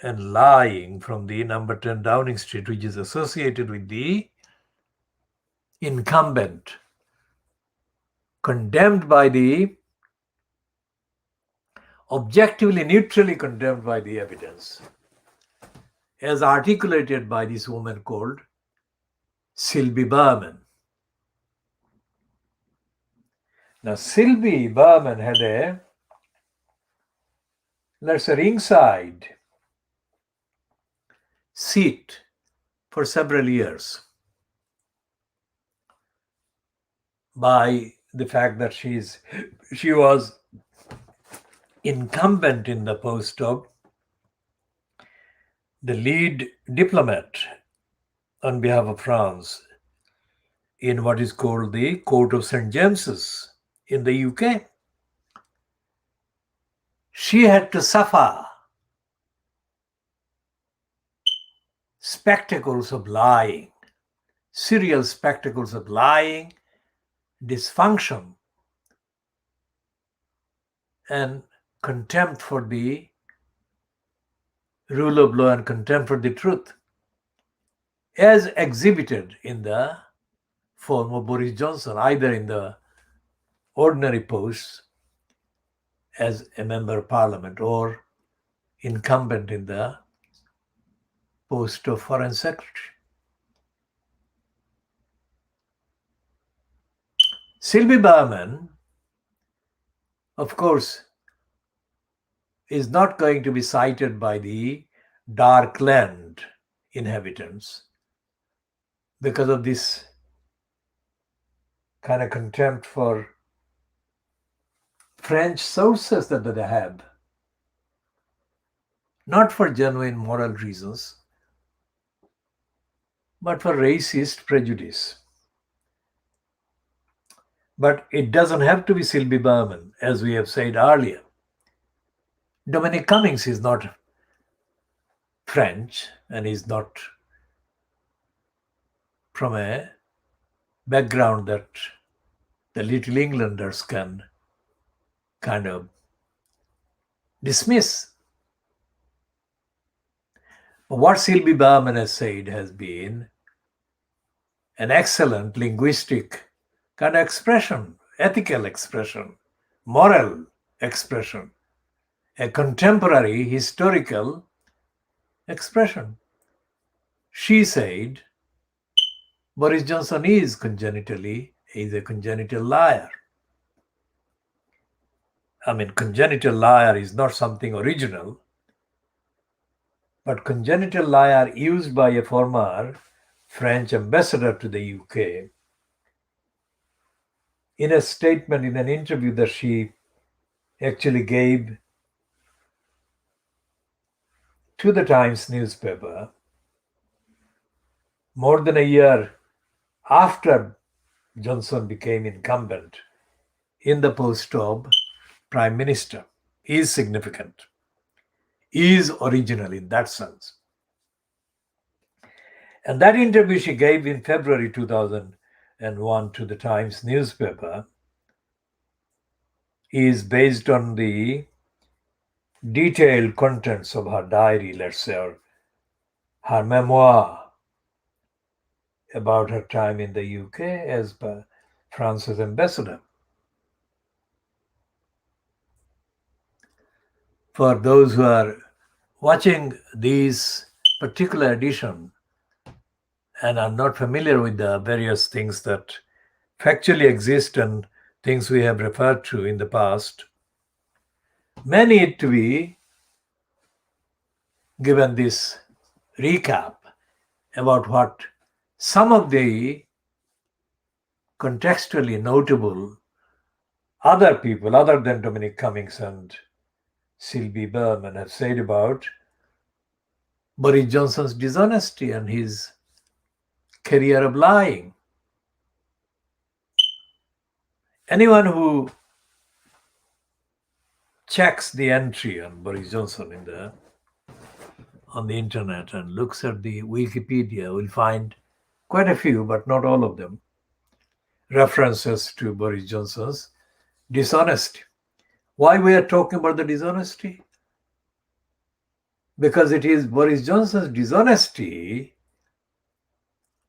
and lying from the number 10 Downing Street, which is associated with the incumbent, condemned by the, objectively, neutrally condemned by the evidence, as articulated by this woman called Sylvie Berman. Now, Sylvie Berman had a, let's say, ringside seat for several years by the fact that she was incumbent in the post of the lead diplomat on behalf of France in what is called the Court of St. James's in the UK. She had to suffer spectacles of lying, serial spectacles of lying, dysfunction, and contempt for the rule of law and contempt for the truth, as exhibited in the form of Boris Johnson, either in the ordinary posts as a member of parliament or incumbent in the post of foreign secretary. Sylvie Berman, of course, is not going to be cited by the dark land inhabitants because of this kind of contempt for French sources that they have, not for genuine moral reasons, but for racist prejudice. But it doesn't have to be Sylvie Berman, as we have said earlier. Dominic Cummings is not French and is not from a background that the Little Englanders can kind of dismiss. But what Sylvie Berman has said has been an excellent linguistic kind of expression, ethical expression, moral expression, a contemporary historical expression. She said Boris Johnson is a congenital liar. I mean, congenital liar is not something original. but congenital lie are used by a former French ambassador to the UK in a statement, in an interview that she actually gave to the Times newspaper more than a year after Johnson became incumbent in the post of Prime Minister, is significant, is original in that sense. And that interview she gave in February 2001 to the Times newspaper is based on the detailed contents of her diary, let's say, or her memoir about her time in the UK as France's ambassador. For those who are watching this particular edition and are not familiar with the various things that factually exist and things we have referred to in the past, may need to be given this recap about what some of the contextually notable other people, other than Dominic Cummings and Sylvie Berman, have said about Boris Johnson's dishonesty and his career of lying. Anyone who checks the entry on Boris Johnson on the internet and looks at the Wikipedia will find quite a few, but not all of them, references to Boris Johnson's dishonesty. Why we are talking about the dishonesty? Because it is Boris Johnson's dishonesty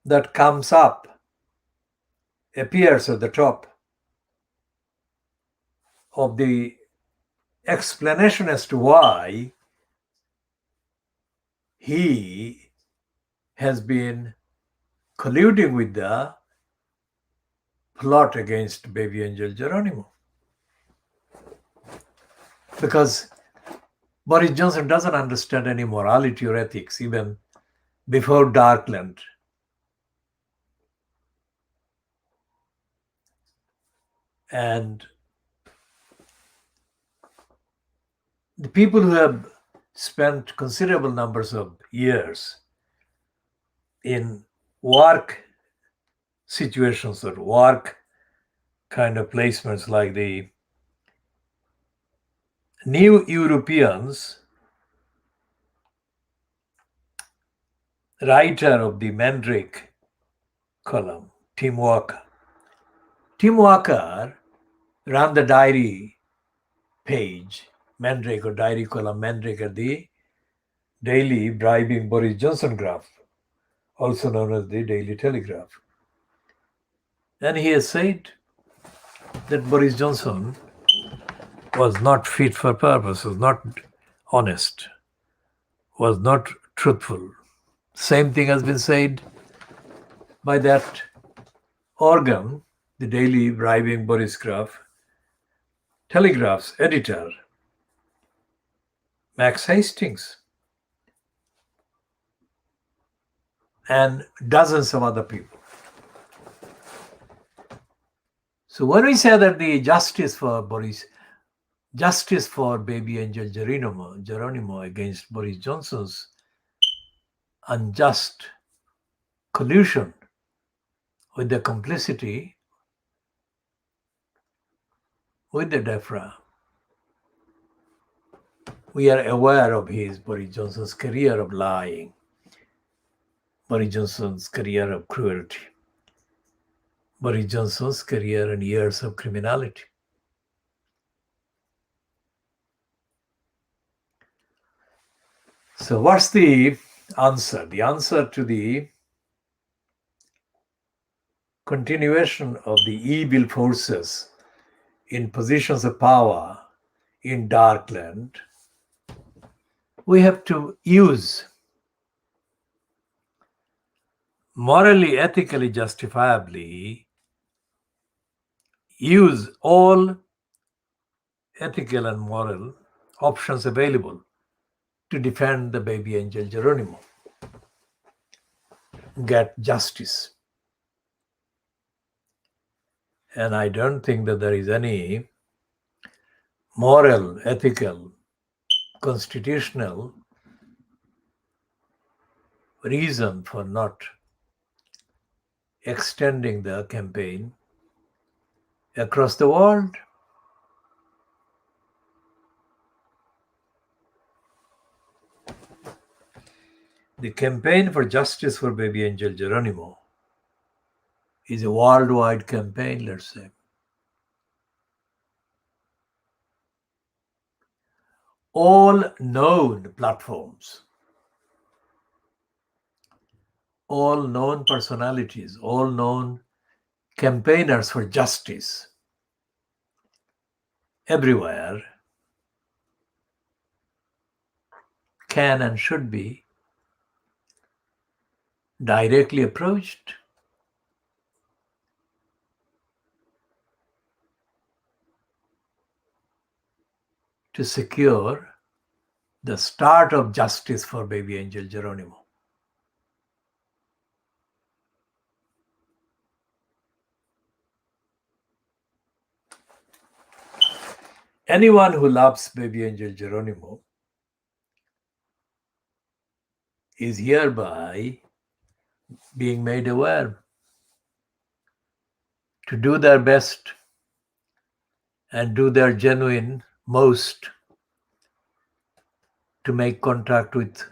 that comes up, appears at the top of the explanation as to why he has been colluding with the plot against baby angel Geronimo. Because Boris Johnson doesn't understand any morality or ethics even before Darkland. And the people who have spent considerable numbers of years in work situations or work kind of placements like the New Europeans, writer of the Mandrake column, Tim Walker. Tim Walker ran the diary page, Mandrake or diary column, Mandrake at the Daily Bribing Boris Johnson graph, also known as the Daily Telegraph. And he has said that Boris Johnson was not fit for purpose, was not honest, was not truthful. Same thing has been said by that organ, the Daily Bribing Boris Telegraph's editor, Max Hastings, and dozens of other people. So when we say that the justice for baby angel Geronimo against Boris Johnson's unjust collusion with the complicity with the DEFRA, we are aware of Boris Johnson's career of lying, Boris Johnson's career of cruelty, Boris Johnson's career and years of criminality. So what's the answer? The answer to the continuation of the evil forces in positions of power in Darkland, we have to use morally, ethically, justifiably, use all ethical and moral options available to defend the baby angel Geronimo, get justice. And I don't think that there is any moral, ethical, constitutional reason for not extending the campaign across the world. The campaign for justice for baby angel Geronimo is a worldwide campaign, let's say. All known platforms, all known personalities, all known campaigners for justice everywhere can and should be directly approached to secure the start of justice for baby angel Geronimo. Anyone who loves baby angel Geronimo is hereby being made aware to do their best and do their genuine most to make contact with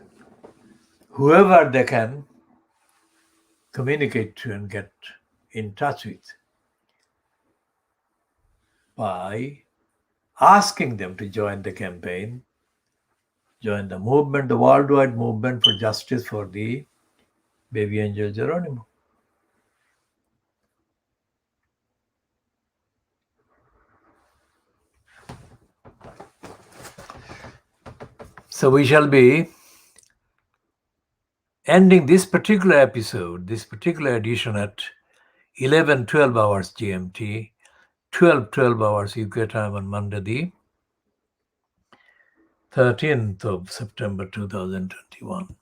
whoever they can communicate to and get in touch with by asking them to join the campaign, join the movement, the worldwide movement for justice for the baby angel Geronimo. So we shall be ending this particular episode, this particular edition at 11:12 hours GMT, 12:12 hours UK time on Monday, the 13th of September 2021.